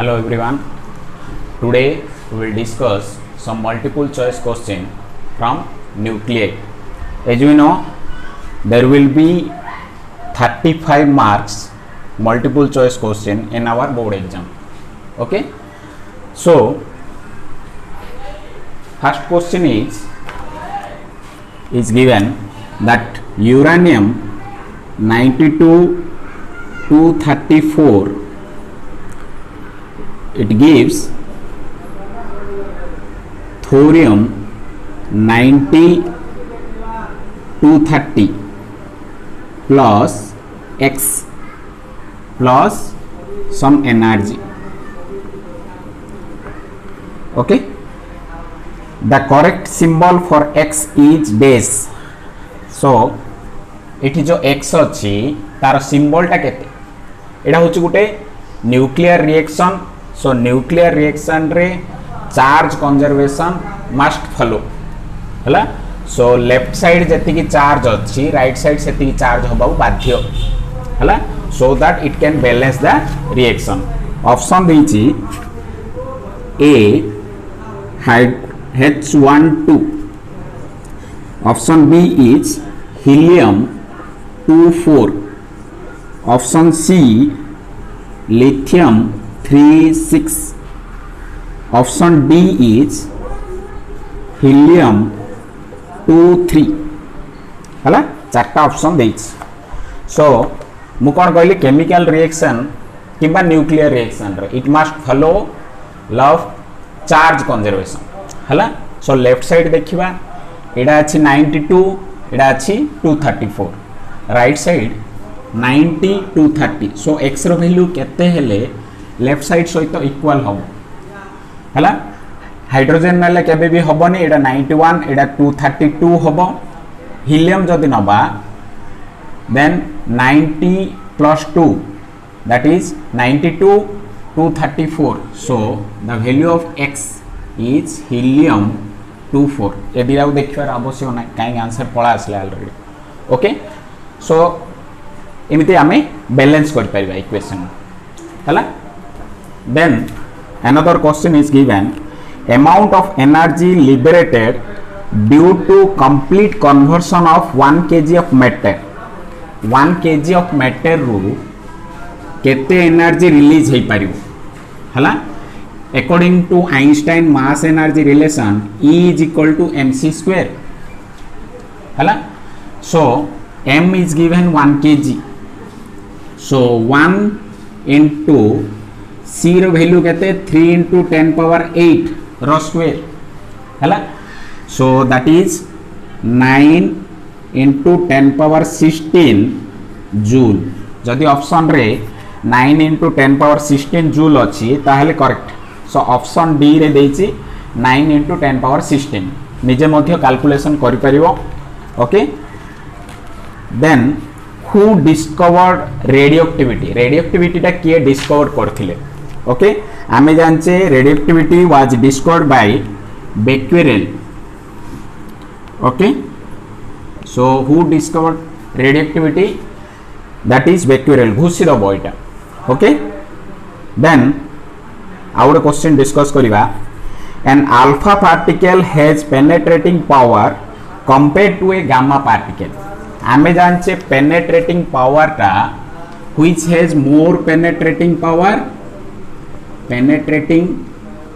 Hello everyone. Today we will discuss some multiple choice question from nuclei. As we know, there will be 35 marks multiple choice question in our board exam. Okay. So first question is given that uranium 92 234 it gives thorium 90 230 plus X plus some energy. Okay, the correct symbol for X is dash. So एठी जो X अच्छी तार symbol टा केते एटा होची गुटे nuclear reaction. सो nuclear reaction रे charge conservation must follow हला. So left side जति की चार्ज अच्छी राइट साइड सेति की चार्ज होबा बाध्य हला, so that it can balance the reaction. Option देछि A H12, option B is helium 24, option C lithium 36, option D is helium 23 हला. चारटा ऑप्शन देछि. सो मु कोन कहली केमिकल रिएक्शन किबा न्यूक्लियर रिएक्शन रे it must follow law of charge conservation हला. सो लेफ्ट साइड देखिबा एडा अछि 92 एडा अछि 234, राइट साइड 90 230. सो एक्स रो वैल्यू केते हेले लेफ्ट साइड सहित इक्वल हम हला. हाइड्रोजन नाले केबे भी हबनी एडा 91 एडा 232 हबो. हीलियम जदि नबा then 90 plus 2 that is 92 234. so the value of X is helium 24. ए दिरा देखिबार आवश्यक ना काई आंसर पळा आसले ऑलरेडी. ओके, सो एमिति आमे बैलेंस कर परिबा इक्वेशन हला. Then another question is given amount of energy liberated due to complete conversion of 1 kg of matter. 1 kg of matter रू केते एनर्जी रिलीज हे पारिबो हला. according to Einstein mass energy relation E is equal to mc square हला. so m is given 1 kg. so 1 into c row value केते 3 into 10 power 8 रो square हला. so that is 9 into 10 power 16 joule. जदि option रे 9 into 10 power 16 joule अछि ताहेले correct. सो option D रे देछि 9 into 10 power 16 निजे मध्य कैलकुलेशन करि परिबो. Okay, then who discovered radioactivity. Radioactivity टा किए डिस्कवर करथिले. ओके, आमे जानचे radioactivity was discovered by Becquerel. Okay, so who discovered radioactivity that is becquerel घुसी द बॉयटा. ओके, देन आउट क्वेश्चन डिस्कस करिबा. an alpha particle has penetrating power compared to a gamma particle. आमे जानचे penetrating power टा which has more penetrating power. penetrating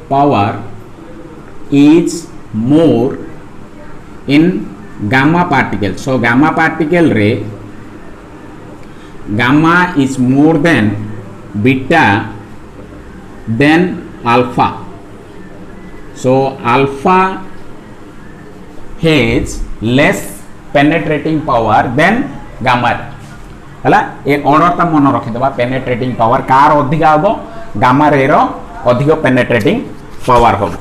power is more in gamma particle. so gamma particle रे gamma is more than beta than alpha. so alpha has less penetrating power than gamma हला. एक order ता मन रखि दबा. Penetrating power car अधिका हबो gamma ray रो अधिक पेनेट्रेटिंग पावर हबो.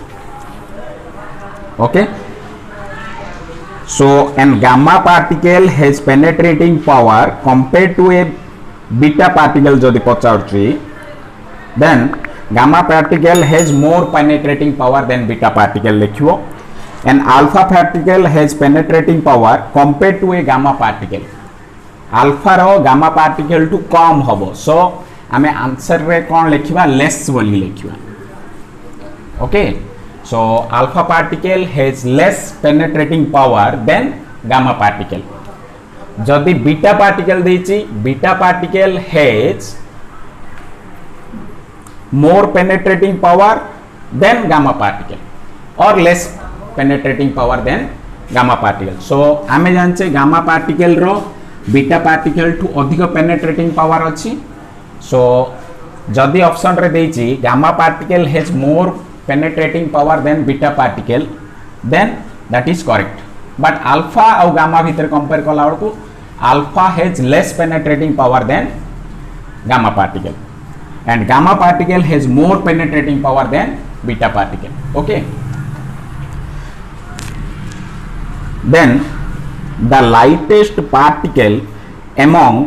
Okay, so an gamma particle has penetrating power compared to a beta particle जदि पचारछि then gamma particle has more penetrating power than beta particle लिखिबो. an alpha particle has penetrating power compared to a gamma particle. alpha रो gamma particle टू कम हबो. so आमे answer रे कौन लिखिबा less बोली लिखिबा okay so alpha particle has less penetrating power than gamma particle जदि बीटा पार्टिकल देछि beta particle has more penetrating power than gamma particle और less penetrating power than gamma particle so आमे जानचे गामा पार्टिकल रो beta particle टू अधिक penetrating power अछि so जदि ऑप्शन रे देछि gamma particle has more penetrating power than beta particle then that is correct but alpha और गामा भीतर कंपेयर कला बडकू alpha has less penetrating power than gamma particle and gamma particle has more penetrating power than beta particle okay then the lightest particle among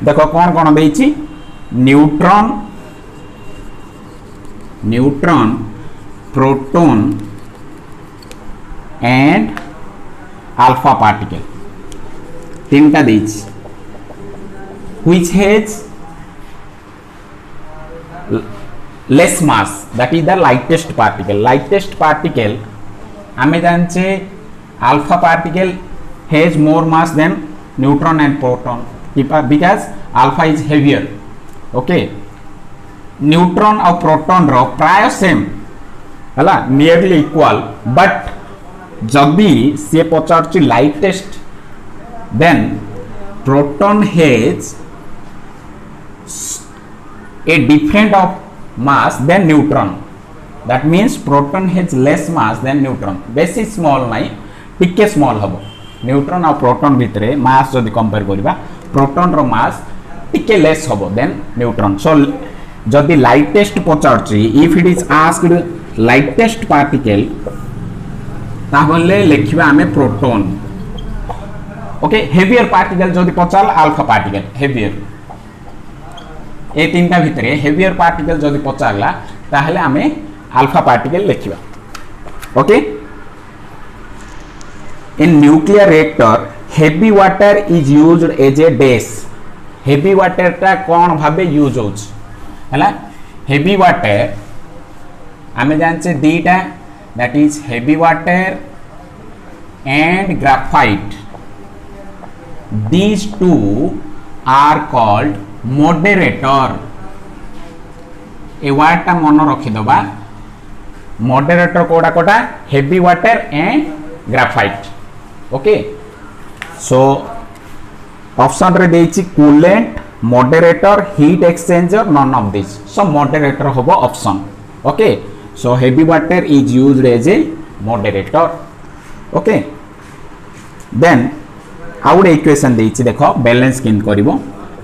देखो कौन कौन देछि neutron proton and alpha particle तीनटा देछि which has less mass that is the lightest particle आमे जानचे alpha particle has more mass than neutron and proton because alpha is heavier okay neutron और proton रो प्राय same हला nearly equal but जदि से पचारची lightest then proton has a different of mass than neutron that means proton has less mass than neutron बेसी small नहीं टिके small हबो neutron और proton भितरे mass जदि कंपेयर करिबा proton रो mass टिके less हबो than neutron so जदि lightest पचारची if it is asked lightest particle ताहले लिखिबा हमें proton okay heavier particle जदि पचाल alpha particle heavier ए तीनटा भितरे हेवियर पार्टिकल जदि पचारला ताहले आमे अल्फा पार्टिकल लिखिबा okay in nuclear reactor heavy water is used as a base heavy water ता कोन भाबे यूज होछ हला हेवी वाटर आमे जानचे दीटा that is heavy water and graphite these two are called moderator ए वार्ड टा मन रखी दबा moderator कोडा कोडा heavy water and graphite okay so option रे देछि coolant moderator heat exchanger none of this so moderator होबो option okay so heavy water is used as a moderator okay then आउट इक्वेशन देछि देखो बैलेंस किन करिवो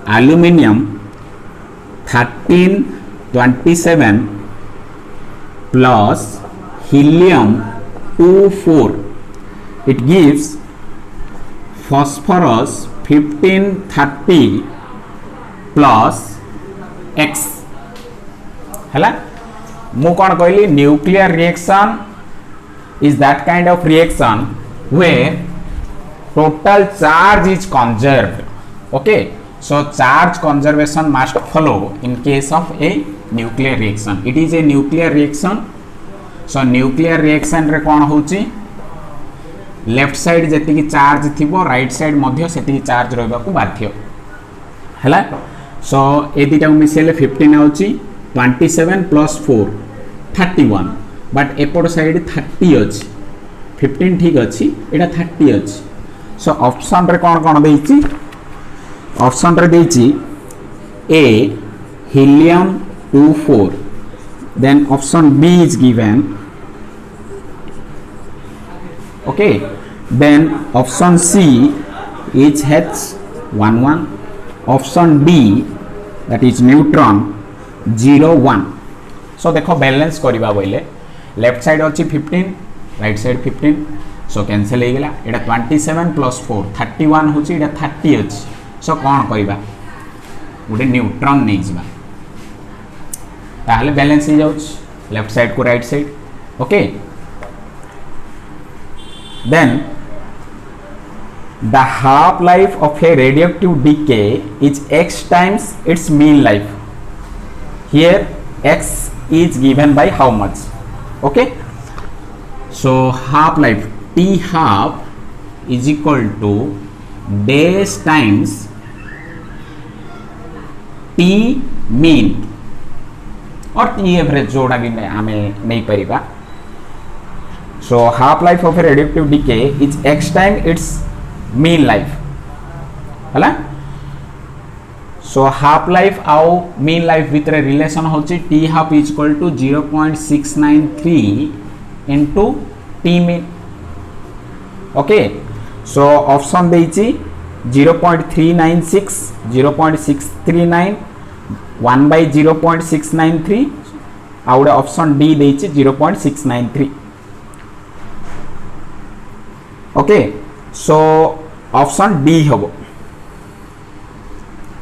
aluminium 1327 plus helium 24 it gives phosphorus 1530 plus x हला मु कोन कहली nuclear reaction is that kind of reaction where total charge is conserved okay so charge conservation must follow in case of a nuclear reaction it is a nuclear reaction so nuclear reaction रे कोन होची left side जति की charge थिबो right side मध्य सेति charge रहबा को बाध्य हला सो ए दिटा मिसेले 15 आउची 27 plus 4 31 बट एपड साइड 30 अछि 15 ठीक अछि एटा 30 अछि सो ऑप्शन रे कोन देछि ऑप्शन रे देछि ए helium 24 then option B is given okay then option C is H11 option D that is neutron 01 so देखो बैलेंस करिबा बोले लेफ्ट साइड अछि 15 राइट साइड 15 सो कैंसिल हे गेला एटा 27 plus 4 31 होछि एटा 30 अछि सो कोन करिबा गोटे न्यूट्रॉन नै जिबा ताहले बैलेंस हो जाउछ लेफ्ट साइड को right side okay then the half life of a radioactive decay is x times its mean life here x is given by how much. Okay, so half life t half is equal to days times t mean or t average जोड़ा भी आमे नहीं परिबा. So half life of a radioactive decay is x time its mean life हला. So half life आउ mean life भितर relation होची t half is equal to 0.693 into t mean. Okay, so option देइची 0.396 0.639 1 by 0.693 आउट option D देइची 0.693. Okay, so option D हबो.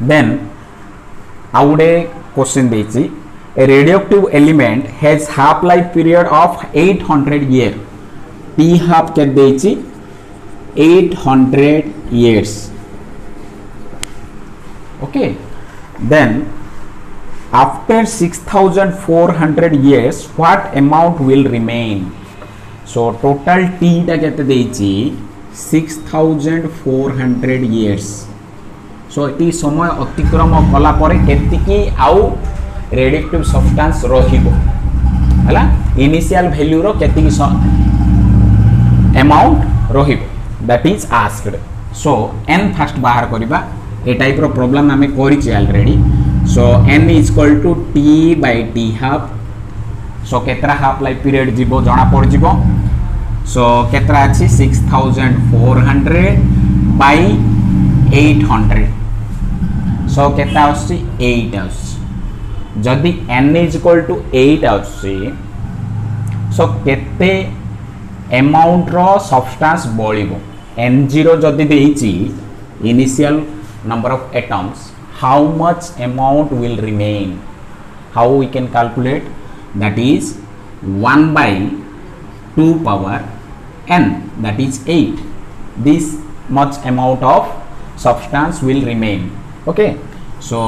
Then आउट question देइची a radioactive element has half life period of 800 year. t half के देइची 800 years. Okay, then after 6400 years what amount will remain. So total t टा केते देइची 6400 years. So एती समय अतिक्रम कला परे केतिकी आउ रेडिएक्टिव सब्सटेंस रहिबो हला इनिशियल वैल्यू रो केतिकी अमाउंट रहिबो that is asked. So n first बाहर करिबा. ए टाइप रो प्रॉब्लम हमें करिछि already. So n is equal to t by t half. So केतरा हाफ लाइफ पीरियड जीवो जणा पड़ जीवो. सो केतरा अछि 6400 by 800. सो केता आछि 8 आछि. जदि n इज इक्वल टू 8 आछि सो केते अमाउंट रो सब्सटेंस बळिबो. n0 जदि देइछि initial number of atoms, how much amount will remain. How we can calculate? That is 1 by 2 power n, that is 8. This much amount of substance will remain. Okay, so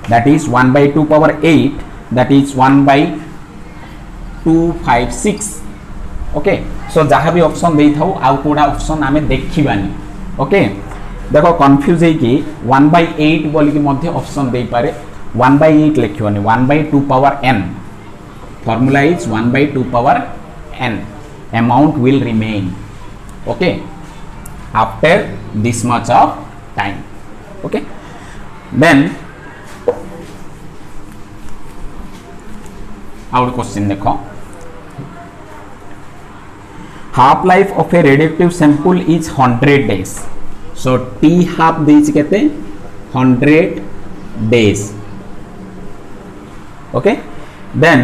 that is 1 by 2 power 8, that is 1 by 256. Okay, so जहाँ भी option दे थाउ आउ कोडा option आमे देखिबानी. Okay, देखो confuse है कि 1 by 8 बोली कि मध्य ऑप्शन दे पारे. 1 by 8 लिखियोनी 1 by 2 power n. Formula is 1 by 2 power n. Amount will remain. Okay, after this much of time. Okay, then our question देखो. Half life of a radioactive sample is 100 days. So t half देइछि केते 100 days. Okay, then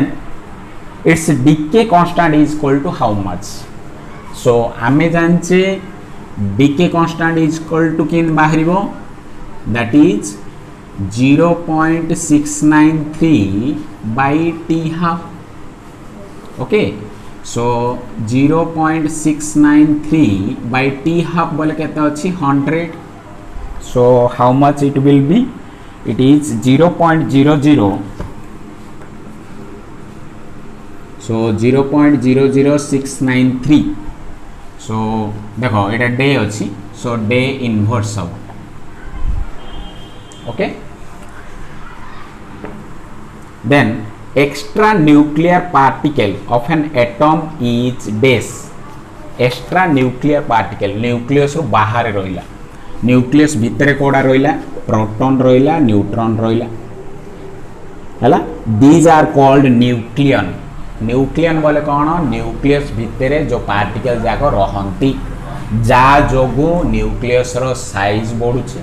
its decay constant is equal to how much. So आमे जानचे decay constant is equal to किन बाहरिबो, that is 0.693 by t half. Okay, so 0.693 by t half बोले केते अछि 100. So how much it will be? It is 0.00. So 0.00693. So देखो एटा day अछि. So day inverse सब. Okay, then extra nuclear particle of an atom is dash. Extra nuclear particle nucleus रो बाहर रहिला. nucleus भितरे कोडा रहिला, प्रोटॉन रहिला, न्यूट्रॉन रहिला हला. these are called nucleon. nucleon बोले कोन? न्यूक्लियस भितरे जो पार्टिकल जाको रहंती जा जोगु न्यूक्लियस रो साइज बढ़ुछि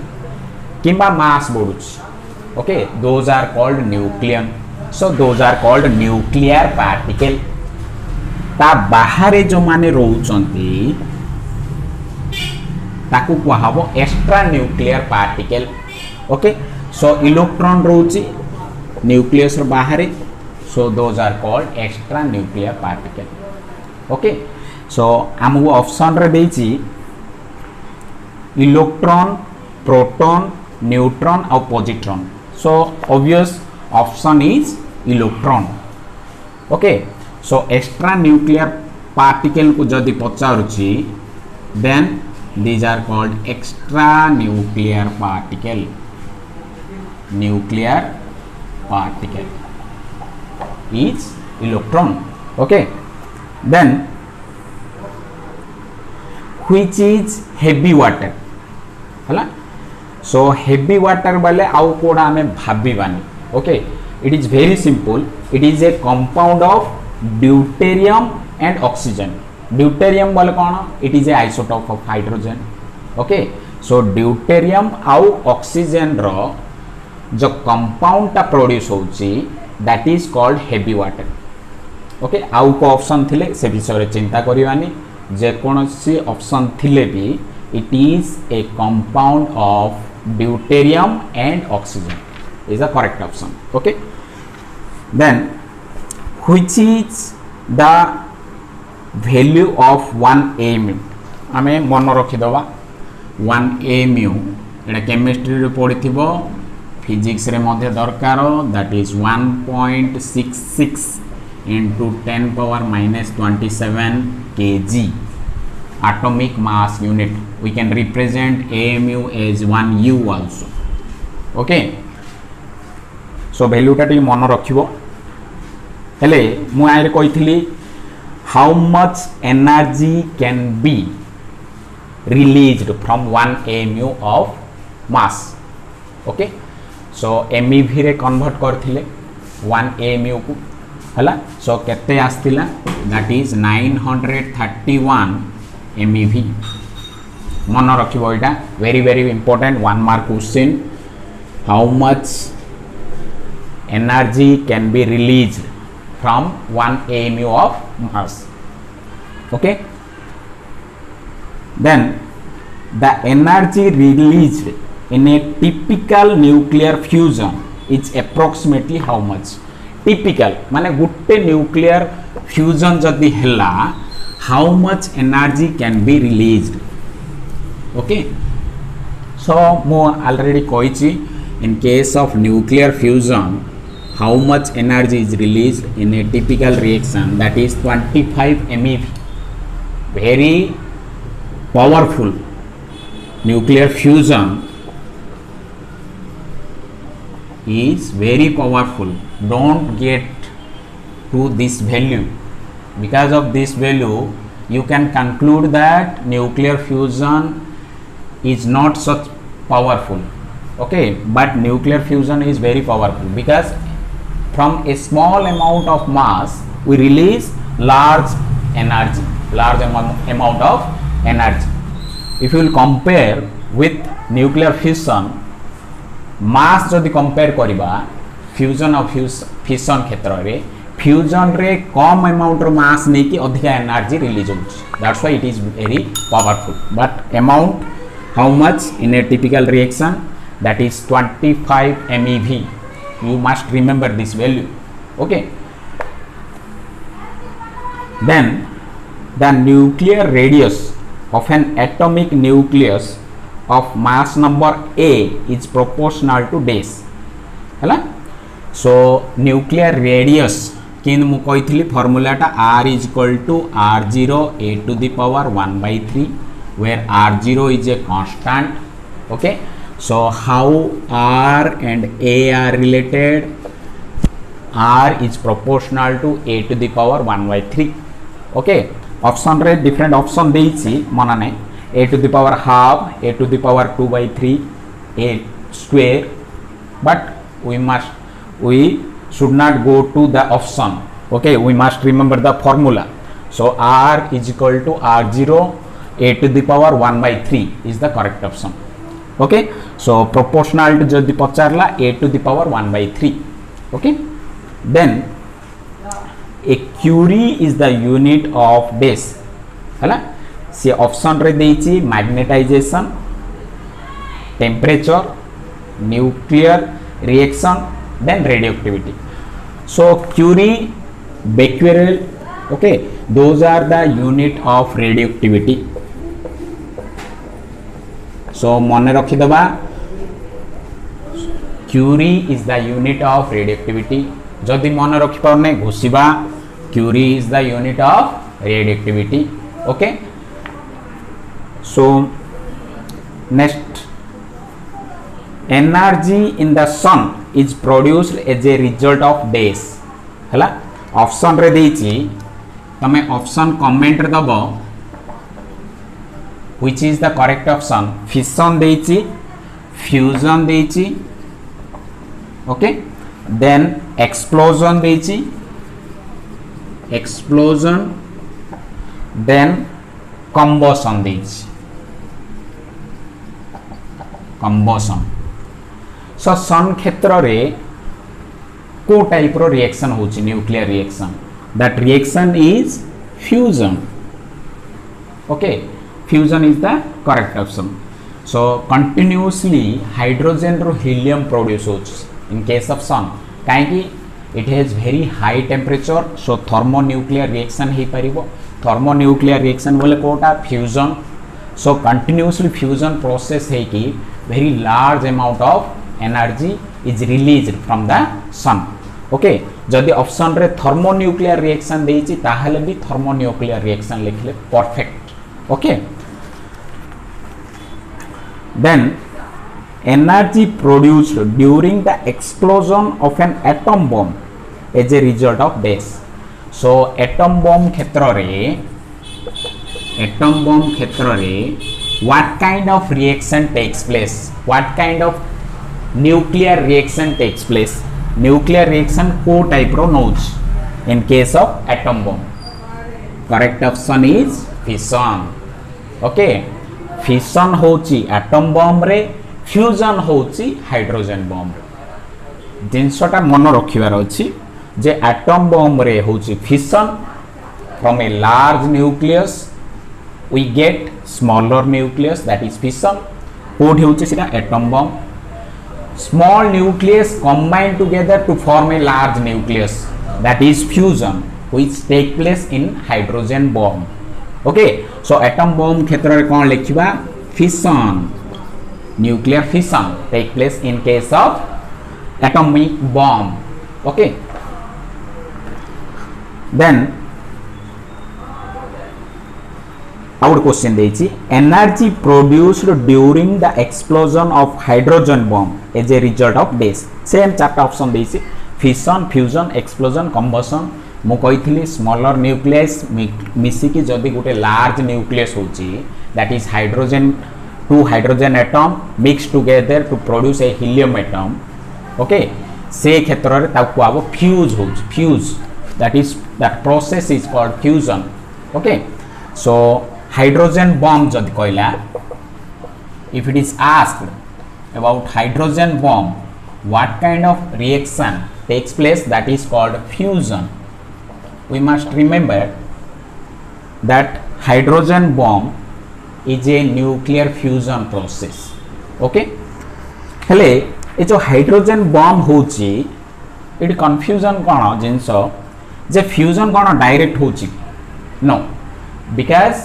किंबा मास बढ़ुछि. Okay, those are called nucleon. So those are called nuclear particle. ता बाहरे जो माने रहउचंती ताकू कहबो extra nuclear particle. Okay, so electron रहउची न्यूक्लियस रो बाहरे. So those are called extra nuclear particle. Okay, so हमहु ऑप्शन रे देछि इलेक्ट्रॉन, प्रोटॉन, न्यूट्रॉन और positron. So obvious option is electron. Okay, so extra nuclear particle को जदि पचारुछि then these are called extra nuclear particle. Nuclear particle is electron. Okay, then which is heavy water. हला, so heavy water वाले आउ कोड़ा हमें भाभी बानी. Okay, it is very simple. It is a compound of deuterium and oxygen. Deuterium बोले कौन? It is A isotope of hydrogen. Okay, so deuterium आउ oxygen रो जो कंपाउंड टा प्रोड्यूस होची that is called heavy water. Okay, आउ को option थिले से विषय रे चिंता करिवानी. जे कोनसी ऑप्शन थिले भी it is a compound of deuterium and oxygen is the correct option. Okay, then which is the value of 1 AMU. आमे मन रखिदवा 1 AMU एटा केमिस्ट्री रे पढिथिबो, फिजिक्स रे मध्ये दरकार. That is 1.66 into 10 power minus 27 kg atomic mass unit. We can represent AMU as 1 U also. Okay, so value टा T मन रखिबो. हेले मु आइरे कहिथिली how much energy can be released from 1 AMU of mass. Okay, so MEV रे convert करथिले 1 AMU को हला. so केते आस्तिला? that is 931 MEV. मन रखिबो एटा very very important 1 mark question. how much energy can be released from 1 AMU of mass. Okay, then the energy released in a typical nuclear fusion is approximately how much? Typical माने Gutte nuclear fusion जदि हला how much energy can be released. Okay, so mo already कहिछि in case of nuclear fusion how much energy is released in a typical reaction, that is 25 MeV. Very powerful nuclear fusion is very powerful. Don't get to this value. Because of this value you can conclude that nuclear fusion is not such powerful. Okay, but nuclear fusion is very powerful because from a small amount of mass we release large energy, large amount of energy. If you will compare with nuclear fission, mass जदि compare करिबा fusion और fission क्षेत्र रे fusion रे कम amount रो mass नै कि अधिक energy release होउछ. That's why it is very powerful. But amount how much in a typical reaction, that is 25 MeV. You must remember this value. Okay, then the nuclear radius of an atomic nucleus of mass number A is proportional to dash. हला, so nuclear radius किन मु कहिथिली formula टा R is equal to R0 a to the power 1/3 where R0 is a constant. Okay, so how R and A are related? R is proportional to a to the power 1/3. Okay, option रे different option देइछि मना नै. a to the power half, a to the power 2/3, a square, but we should not go to the option. Okay, we must remember the formula. So R is equal to R0 a to the power 1/3 is the correct option. Okay, so proportionality जदि पचारला a to the power 1/3. Okay, then a curie is the unit of dash. हला, से option रे देइछि magnetization, temperature, nuclear reaction, then radioactivity. So curie, becquerel, okay, those are the unit of radioactivity. So मन रखिदबा curie is the unit of radioactivity जदि मन रखि पारने घोषिबा curie is the unit of radioactivity okay so next energy in the sun is produced as a result of days हला option रे देछि तमे ऑप्शन कमेंट रे दबो which is the correct option fission देछि fusion देछि okay then explosion देछि explosion then combustion देछि combustion so सन क्षेत्र रे को टाइप रो रिएक्शन होछि nuclear reaction that reaction is fusion okay fusion is the correct option so continuously hydrogen रो helium produce होछि in case of sun काहेकि it has very high temperature so thermonuclear reaction hey परिबो thermonuclear reaction बोले Kota fusion so continuously fusion process है कि very large amount of energy is released from the sun okay जदि option रे thermonuclear reaction देछि ताहले भी thermonuclear reaction लिखले perfect okay then energy produced during the explosion of an atom bomb as a result of this so atom bomb क्षेत्र रे what kind of reaction takes place what kind of nuclear reaction takes place nuclear reaction को type रो नोच in case of atom bomb correct option is fission okay fission होची atom bomb रे fusion होची hydrogen bomb रे जिनसटा मन रखिबार अछि जे atom bomb रे होची fission from a large nucleus we get smaller nucleus that is fission कोठी होची सेटा atom bomb small nucleus combine together to form a large nucleus that is fusion which take place in hydrogen bomb okay so atom bomb क्षेत्र रे कोन लिखिबा fission nuclear fission take place in case of atomic bomb okay then आउट question देछि energy produced during the explosion of hydrogen bomb as a result of this same चारटा option देछि fission fusion explosion combustion मु कहिथिली smaller nucleus मिसिकी जदि गोटे large nucleus होची that is hydrogen two hydrogen atom mix together to produce a helium atom okay से क्षेत्र रे ताकू आबो फ्यूज होची fuse that process is called fusion okay so hydrogen bomb जदि कहला if it is asked about hydrogen bomb what kind of reaction takes place that is called fusion we must remember that hydrogen bomb is a nuclear fusion process okay हेले ए जो hydrogen bomb होची it confusion कोन जिंसो जे fusion कोन direct होची no because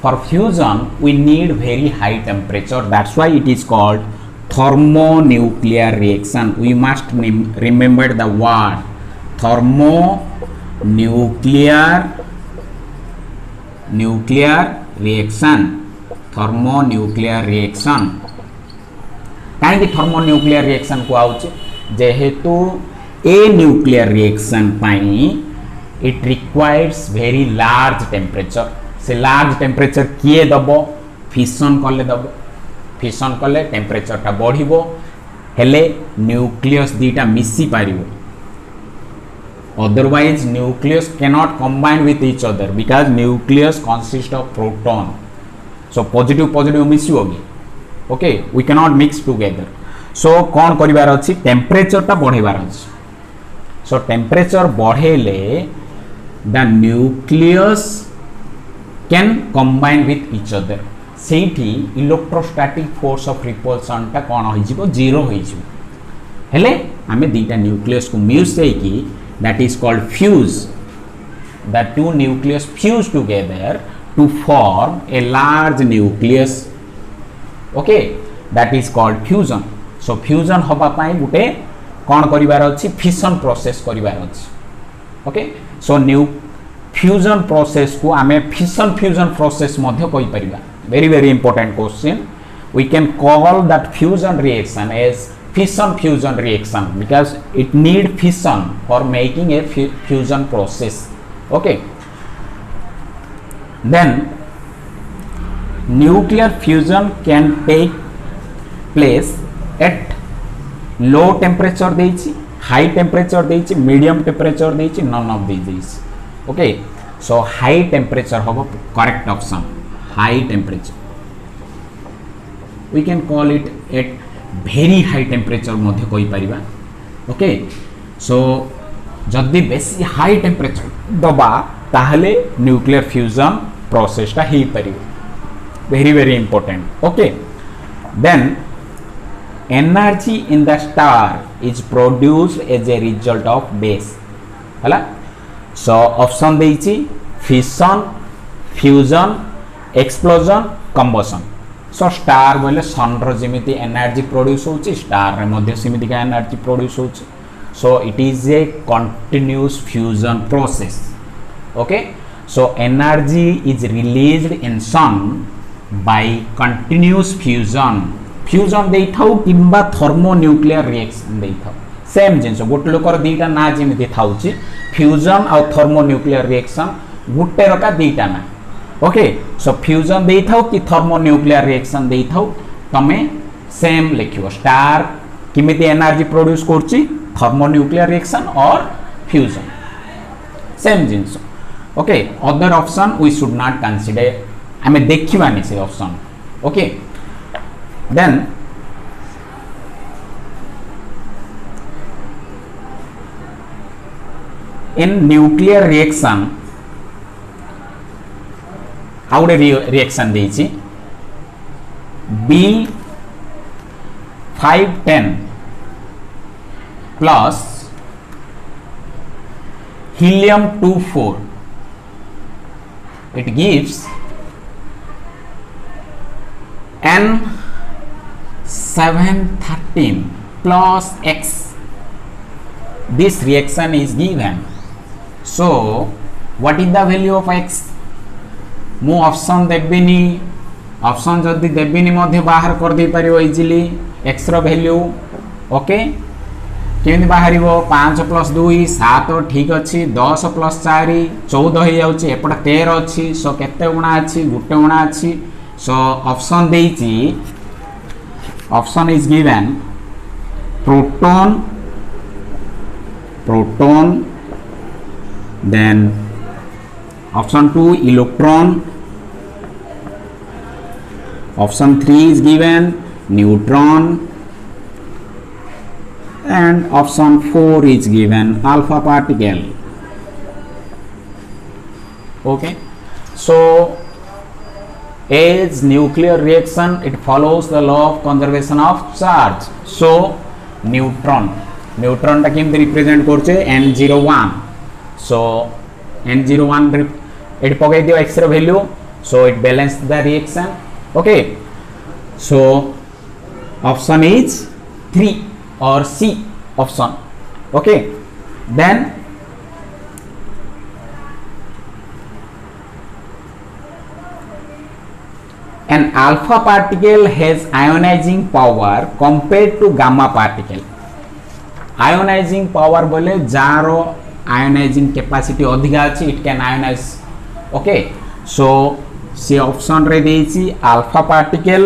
for fusion we need very high temperature that's why it is called thermonuclear reaction we must remember the word thermonuclear reaction thermonuclear reaction काहे thermonuclear reaction को आउछ जेहेतु a nuclear reaction pi it requires very large temperature से large temperature किए दबो fission कले दबो fission कले temperature टा बढ़िबो हेले न्यूक्लियस दीटा मिसी पारिबो otherwise nucleus cannot combine with each other because nucleus consists of proton so positive मिसिबो कि okay we cannot mix together so कोन करिवार अछि टेम्परेचर टा बढ़ेबार अछि so टेम्परेचर बढ़ेले the nucleus can combine with each other Sethi electrostatic force of repulsion टा कोन होई जिवो zero होई जिवो हेले हमें दीटा न्यूक्लियस को म्यूज से कि that is called fuse the two nucleus fuse together to form a large nucleus okay that is called fusion so fusion हवा पाई गुटे कौन करिवार अछि फिशन प्रोसेस करिवार अछि okay so new fusion process को आमे फिशन फ्यूजन प्रोसेस मध्य कहि परिबा very very important question we can call that fusion reaction as fission fusion reaction because it need fission for making a fusion process okay then nuclear fusion can take place at low temperature देछि high temperature देछि medium temperature देछि none of these देछि okay so high temperature hobo correct option high temperature we can call it at very high temperature मध्य कोई परिबा okay so जदि बेसी high temperature दबा ताहले nuclear fusion process टा ही परिबा very very important okay then energy in the star is produced as a result of base हला so option देछि fission fusion explosion combustion so star बोले sun रो जेमिति एनर्जी प्रोड्यूस होची star रे मध्ये सेमिति का एनर्जी प्रोड्यूस होची so it is a continuous fusion process okay so energy is released in sun by continuous fusion fusion देई थाउ किंबा थर्मोन्यूक्लियर रिएक्शन देई थाउ सेम जिंस गोटे लोकर दीटा ना जेमिति थाउची फ्यूजन और थर्मोन्यूक्लियर रिएक्शन गुटे रका दीटा ना ओके सो फ्यूजन दे थाउ कि थर्मोन्यूक्लियर रिएक्शन दे थाउ तमे सेम लिखियो स्टार किमिति एनर्जी प्रोड्यूस करछि थर्मोन्यूक्लियर रिएक्शन और फ्यूजन सेम जिंस okay other option we should not consider हमें देखिबानी से option okay then in nuclear reaction आउटे रिएक्शन देछि B510 plus helium 24 it gives N713 plus X this reaction is given so what is the value of X मु option देबिनी option जदि देबिनी मध्य बाहर कर दे परियो इजीली x रो वैल्यू ओके केनि बाहरिबो 5 + 2 7 ठीक अछि 10 + 4 14 हे जाउची एपड 13 अछि सो केते गुणा अछि गुटे गुणा अछि सो ऑप्शन देइची option is given proton then option 2 electron option 3 is given neutron and option 4 is given alpha particle okay so as nuclear reaction it follows the law of conservation of charge so neutron ta केमते represent करछे n01 so n01 it पकै दियो x रो value so it balance the reaction okay so option is 3 or C option okay then an alpha particle has ionizing power compared to gamma particle ionizing power बोले जारो ionizing capacity अधिका अछि it can ionize okay so C option रे देछि alpha particle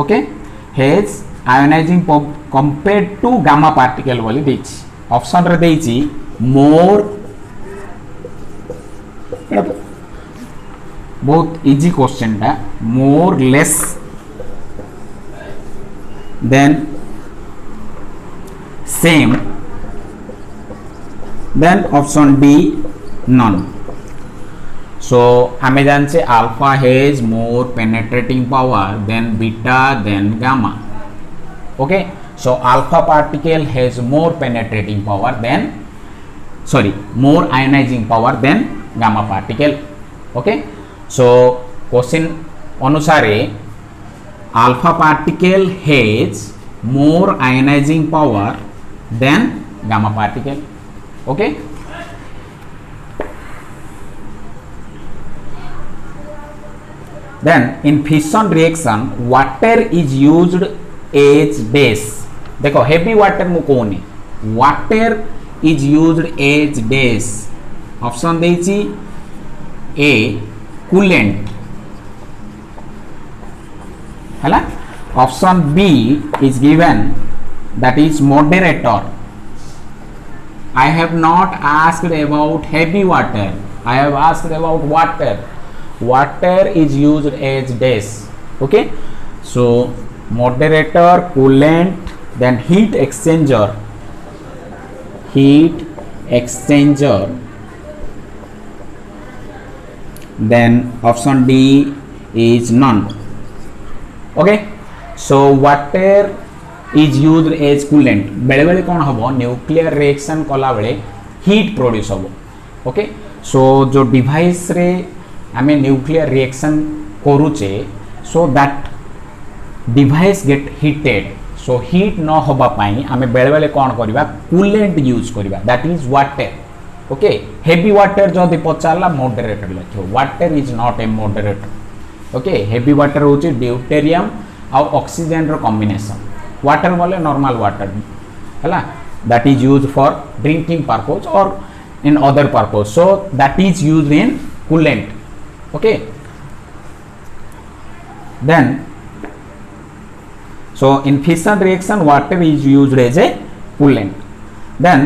okay has ionizing compared to gamma particle बोली देछि option रे देछि more बहुत इजी क्वेश्चन टा more less than same then option D none so हमें जानते alpha has more penetrating power than beta than gamma okay so alpha particle has more penetrating power than more ionizing power than gamma particle okay so question अनुसारे alpha particle has more ionizing power than gamma particle. Okay, then in fission reaction water is used as base. देखो heavy water मु कहूनी, water is used as base. Option देछि A coolant है, option B is given that is moderator. I have not asked about heavy water, I have asked about water. Water is used as base. Okay, so moderator, coolant, then heat exchanger, then option D is none. Okay, so water is used as coolant. बेले बेले कौन हम nuclear reaction कला बेले heat produce हम. Okay, सो जो device रे आमे न्यूक्लियर रिएक्शन करूचे, so that device gate heated. So heat न होबा पाई आमे बेले बेले कौन करिबा, कूलेंट यूज करिबा, that is water. Okay, heavy water जदि पचारला मॉडरेटर लिखो, water is not a moderator. Okay, heavy water होची ड्यूटेरियम और ऑक्सीजन रो कॉम्बिनेशन. वाटर बोले नॉर्मल वाटर है, that is use for drinking purpose और इन other purpose. So that is use in coolant. Okay, then so in fission reaction water is used as a coolant. Then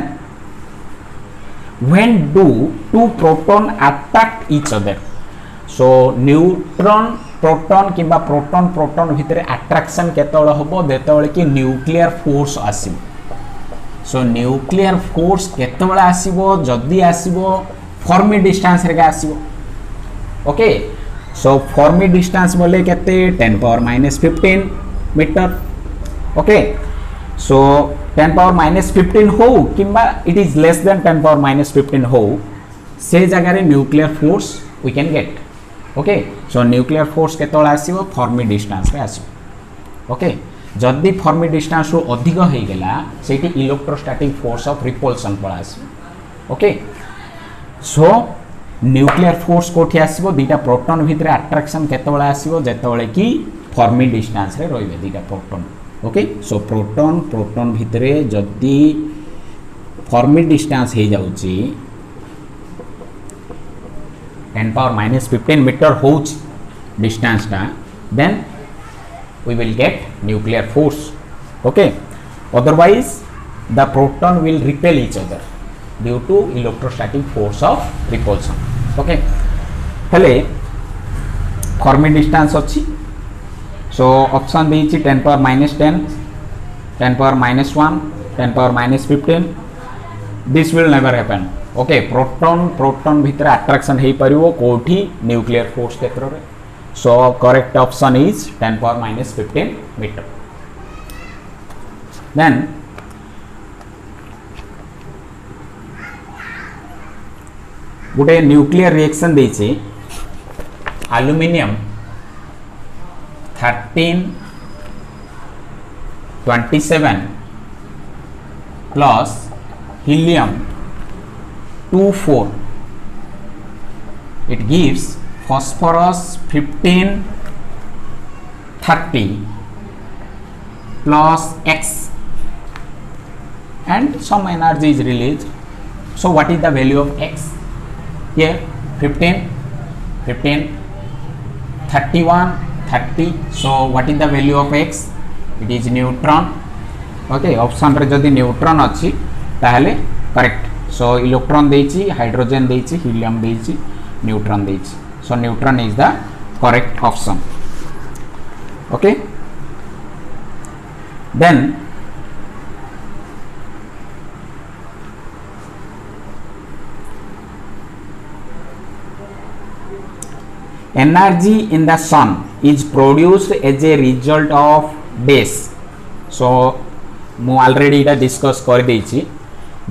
when do two proton attract each other? So neutron proton किंबा proton proton भितर attraction केतବେଳେ हबो, जेतବେଳେ कि nuclear force आसीबो. सो nuclear force केतବେଳେ आसीबो, जदी आसीबो फर्मी डिस्टेंस रे आसीबो. ओके, सो फर्मी डिस्टेंस बोले केते 10 power -15 meter. Okay, so 10 power -15 हो किंबा it is less than 10 power -15 हो, से जगह nuclear force we can get. Okay, so nuclear force केतବେଳେ आसीबो, फर्मी डिस्टेंस रे आसीबो. ओके, जदि फर्मी डिस्टेंस रो अधिक हो गेला सेठी इलेक्ट्रोस्टैटिक फोर्स ऑफ रिपल्सन पळा आसीबो. ओके, सो न्यूक्लियर फोर्स कोठी आसीबो, दीटा प्रोटॉन भितर अट्रैक्शन केतବେଳେ आसीबो, जेतବେଳେ कि फर्मी डिस्टेंस रे रहिबे दीटा प्रोटॉन. ओके, सो प्रोटॉन प्रोटॉन भितरे जदि फर्मी डिस्टेंस हे जाउची 10 पावर -15 मीटर होउची डिस्टेंस टा, then we will get nuclear force. Okay, otherwise the proton will repel each other due to electrostatic force of repulsion. Okay, हेले fermi distance अच्छी. So option देछि 10 power -10, 10 power -1, 10 power -15. This will never happen. Okay, proton proton भितर attraction हे परिवो कोठी nuclear force क्षेत्र रे. So correct option is 10 power -15 meter. Then गोटे न्यूक्लियर रिएक्शन देछि, aluminium 1327 plus helium 24, it gives phosphorus 1530 plus X and some energy is released. So what is the value of X here? 15 31 30. So what is the value of X? It is neutron. Okay, option रे जदि neutron अच्छी ताहले correct. So electron देछि, hydrogen देछि, helium देछि, neutron देछि. So neutron is the correct option. Okay, then energy in the sun is produced as a result of base. So मु already इटा डिस्कस कर देछि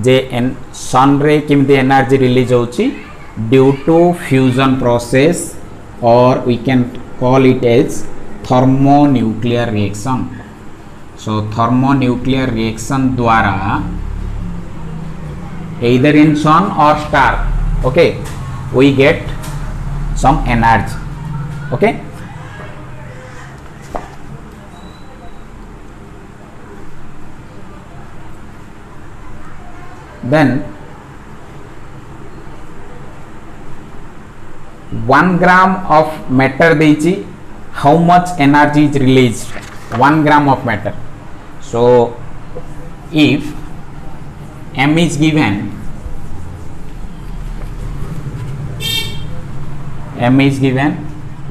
जे सन रे केमती एनर्जी रिलीज होछि ड्यू टू फ्यूजन प्रोसेस, और we can call it as thermonuclear reaction. So thermonuclear reaction द्वारा either in sun or star, okay, we get some energy, okay. Then 1 gram of matter देइछि, how much energy is released? 1 gram of matter. So if m is given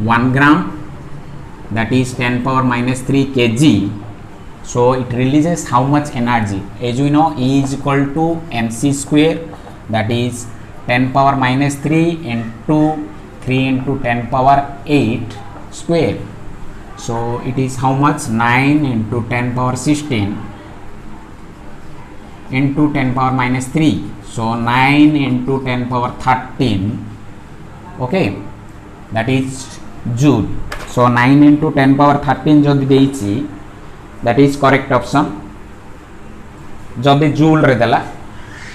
1 gram, that is 10 power minus 3 kg. So it releases how much energy? As we know, E is equal to mc square, that is 10 power minus 3 into 3 into 10 power 8 square. So it is how much? 9 into 10 power 16 into 10 power minus 3. So 9 into 10 power 13, okay, that is joule. So 9 into 10 power 13 जदि देइछि, that is correct option. जदि joule रे देला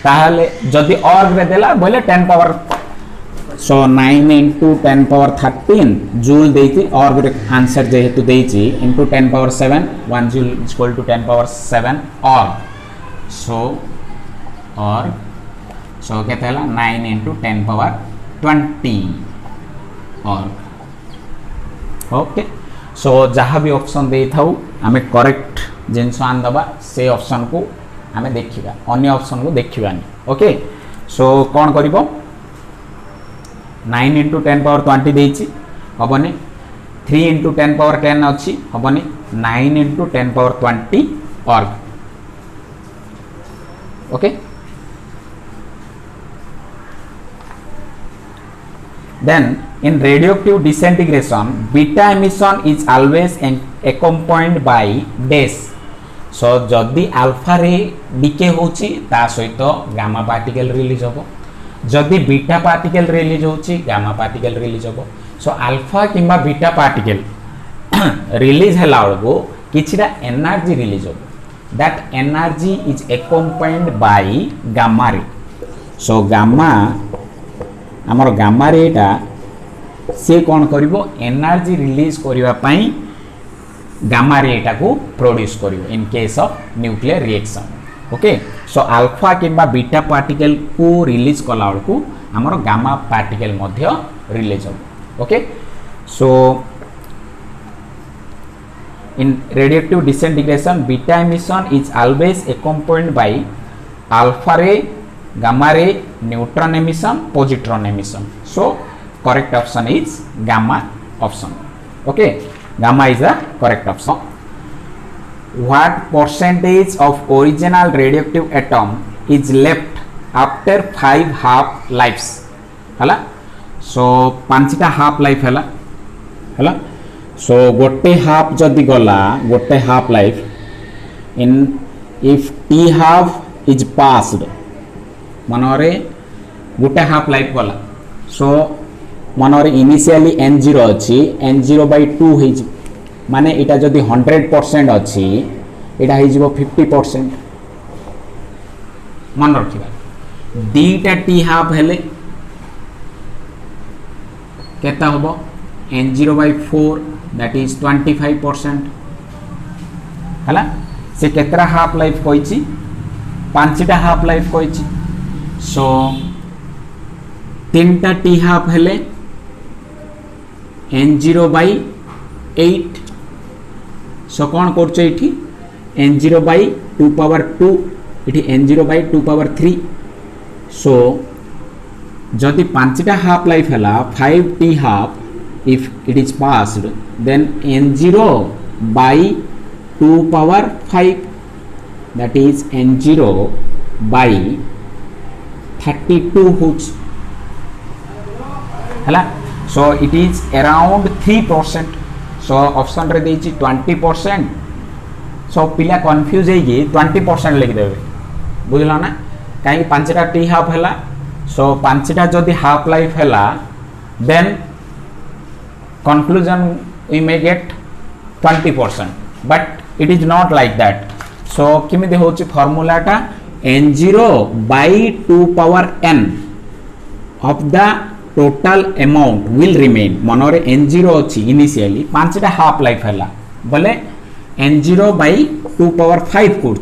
ताहले, जदि erg रे देला बोले 10 power, so 9 into 10 power 13 joule देइछि, ऑर्ग रे आंसर जेहेतु देइछि into 10 power 7, 1 joule is equal to 10 power 7 org. So org, so केते हला 9 into 10 power 20 ऑर्ग, ओके. सो जहाँ भी ऑप्शन दे थाउ आमे करेक्ट जिनस आन दबा, से ऑप्शन को आमे देखिबा, अन्य ऑप्शन को देखिबानी, ओके. सो कोन करिवो? 9 into 10 power 20 देइछि हबनी, 3 into 10 power 10 अछि हबनी, 9 into 10 power 20 org, okay. Then in radioactive disintegration, beta emission is always accompanied by dash. So जदि अल्फा रे डिके होची ता सहित गामा पार्टिकल रिलीज होबो, जदि बीटा पार्टिकल रिलीज होची gamma particle release होबो. So alpha किंबा बीटा पार्टिकल रिलीज हला बेलको किछिटा एनर्जी रिलीज होबो, that energy is accompanied by gamma ray. So gamma आमर गामा रेटा से कौन करिवो? एनर्जी रिलीज करिवा पई गामा रेटा को प्रोड्यूस करिवो in case of nuclear reaction, okay. So alpha किंबा बीटा पार्टिकल को रिलीज कला बेलको आमर गामा पार्टिकल मध्य रिलीज हो, okay. So in radioactive disintegration beta emission is always accompanied by alpha ray, gamma ray, neutron emission, positron emission. So correct option is gamma option, okay. Gamma is the correct option. What percentage of original radioactive atom is left after 5 half lives? हला. So 5टा half life हला हला. So गोटे half जदि गला, गोटे half life in if t half is passed, मनरे गोटे half life गला. सो मनरे initially n0 अच्छी, n0/2 हो माने इटा जदि 100% अच्छी इटा हो 50%. मन रखिबा दीटा टी हाफ हेले केता होबो? n0/4, that is 25%. हला से केतरा half life Koichi? 5टा half life Koichi. सो 3टा टी हाफ हेले n0/8. सो कौन करछो इठी? n0/2 power 2, इठी n0/2 power 3. सो जदि 5टा हाफ लाइफ हैला 5 T half, if it is passed then n0/2 power 5, that is n0/32 होच हला. So it is around 3%. So option रे देछि 20%. सो पिला confuse है कि 20% लिख देबे, बुझला ना, काई 5टा टी हाफ हैला. सो 5टा जदि हाफ लाइफ हैला then conclusion we may get 20%, but it is not like that. So किमिति होची फॉर्मूला टा n0 by 2 power n of the total amount will remain. मनोरे n0 अछि इनिशियली 5 टा हाफ लाइफ हला बोले n0 by 2 power 5 कुछ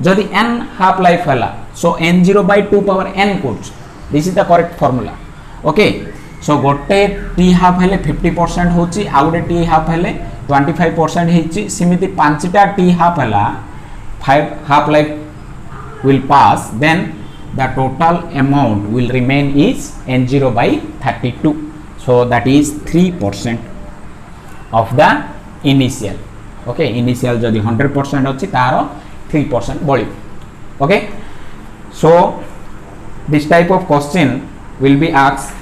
जदि n हाफ लाइफ हला so n0 by 2 power n कुछ. This is the correct formula. Okay, so गोटे t half हेले 50% होची आ गोटे t हाफ हेले 25% हेची सिमिति 5 टा t हाफ हला 5 half life will pass, then the total amount will remain is n0 by 32. So that is 3% of the initial. Okay, initial जदि 100% अच्छी तारो 3% बढ़ी. Okay, so this type of question will be asked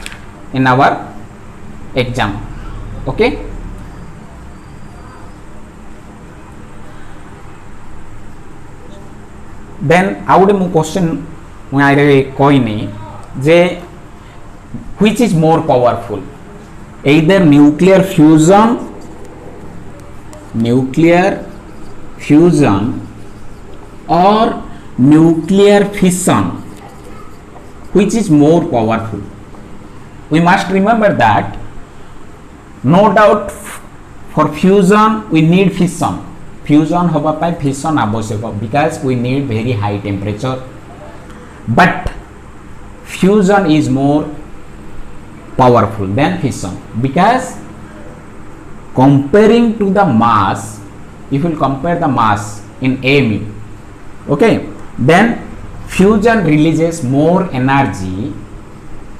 in our exam. Okay. Then आउटे मु question मु आइरे कोइनी जे which is more powerful, either nuclear fusion or nuclear fission, which is more powerful? We must remember that no doubt for fusion we need fission. Fusion होबा पाई fission आवश्यक because we need very high temperature, but fusion is more powerful than fission because comparing to the mass, if you compare the mass in AMU, okay, then fusion releases more energy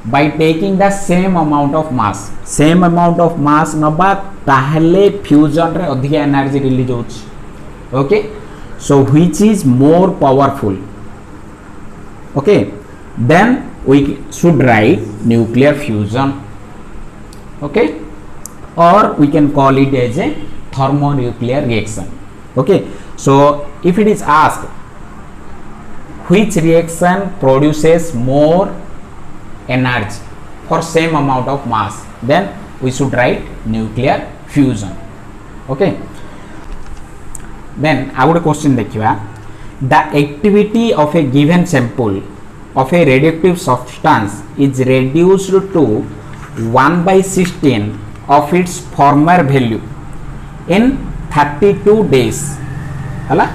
by taking the same amount of mass. Same amount of mass नबा ताहले fusion रे अधिक energy release होची. Okay, so which is more powerful? Okay, then we should write nuclear fusion. Okay, or we can call it as a thermonuclear reaction. Okay, so if it is asked which reaction produces more energy for same amount of mass, then we should write nuclear fusion. Okay, then I would question देखिवा the activity of a given sample of a radioactive substance is reduced to 1/16 of its former value in 32 days. हला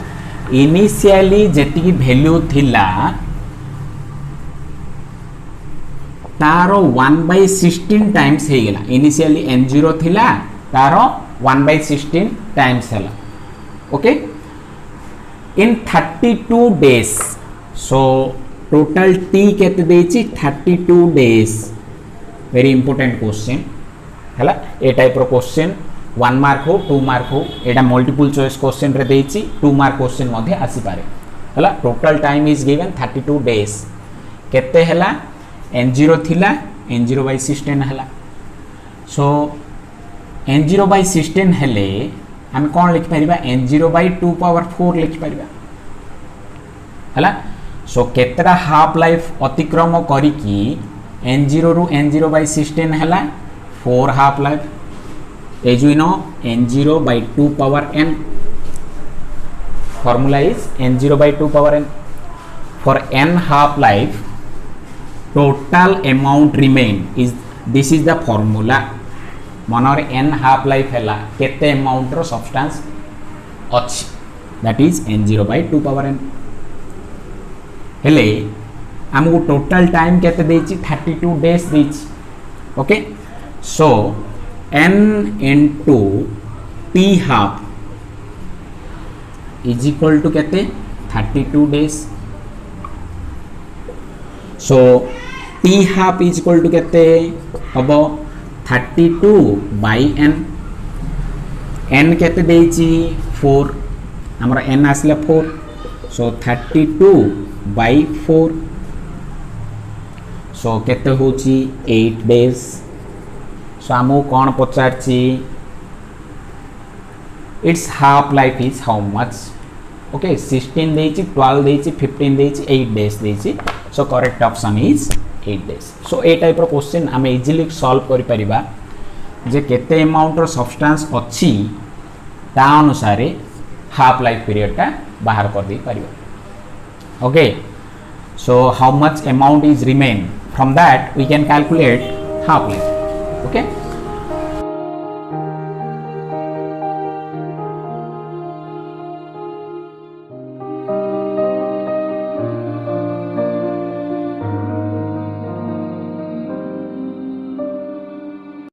initially जेतिकी value थिला तारो 1/16 times हे गेला. Initially n0 थिला तारो 1/16 times हला. Okay, in 32 days, so total t केते देछि 32 days. Very important question हला. ए type रो question 1 mark हो 2 मार्क हो एटा मल्टीपल चॉइस क्वेश्चन रे देछि 2 मार्क क्वेश्चन मध्ये आसी पारे हला. Total time is given 32 days. केते हला n0 थिला n0/16 हला. सो n0/16 हेले हम कौन लिख पारिबा n0/2 power 4 लिख पारिबा हला. सो केतरा हाफ लाइफ अतिक्रम करी की n0 रु n0/16 हला 4 half life. as we know n0/2 power n formula is n0/2 power n. for n half life total amount remain is, this is the formula. Manor n half life हैला केते amount रो substance अछि, that is n0/2 power n. हेले हमको total time केते देछि 32 days देछि. Okay, so n into t half is equal to केते 32 days. so t half is equal to केते हबो 32/n. n केते देछि 4, हमरा n आसले 4, so 32/4. so केते होछि 8 days. so हमो कोन पचारछि its half life is how much? okay, 16 देछि 12 देछि 15 देछि 8 days देछि. so correct option is 8 days. so ए टाइप रो क्वेश्चन हम इजीली सॉल्व करि परिबा जे केते अमाउंट रो सब्सटेंस अछि ता अनुसार हाफ लाइफ पीरियडटा बाहर कर दे पारिबा. Okay, so how much amount is remain, from that we can calculate half life. Okay.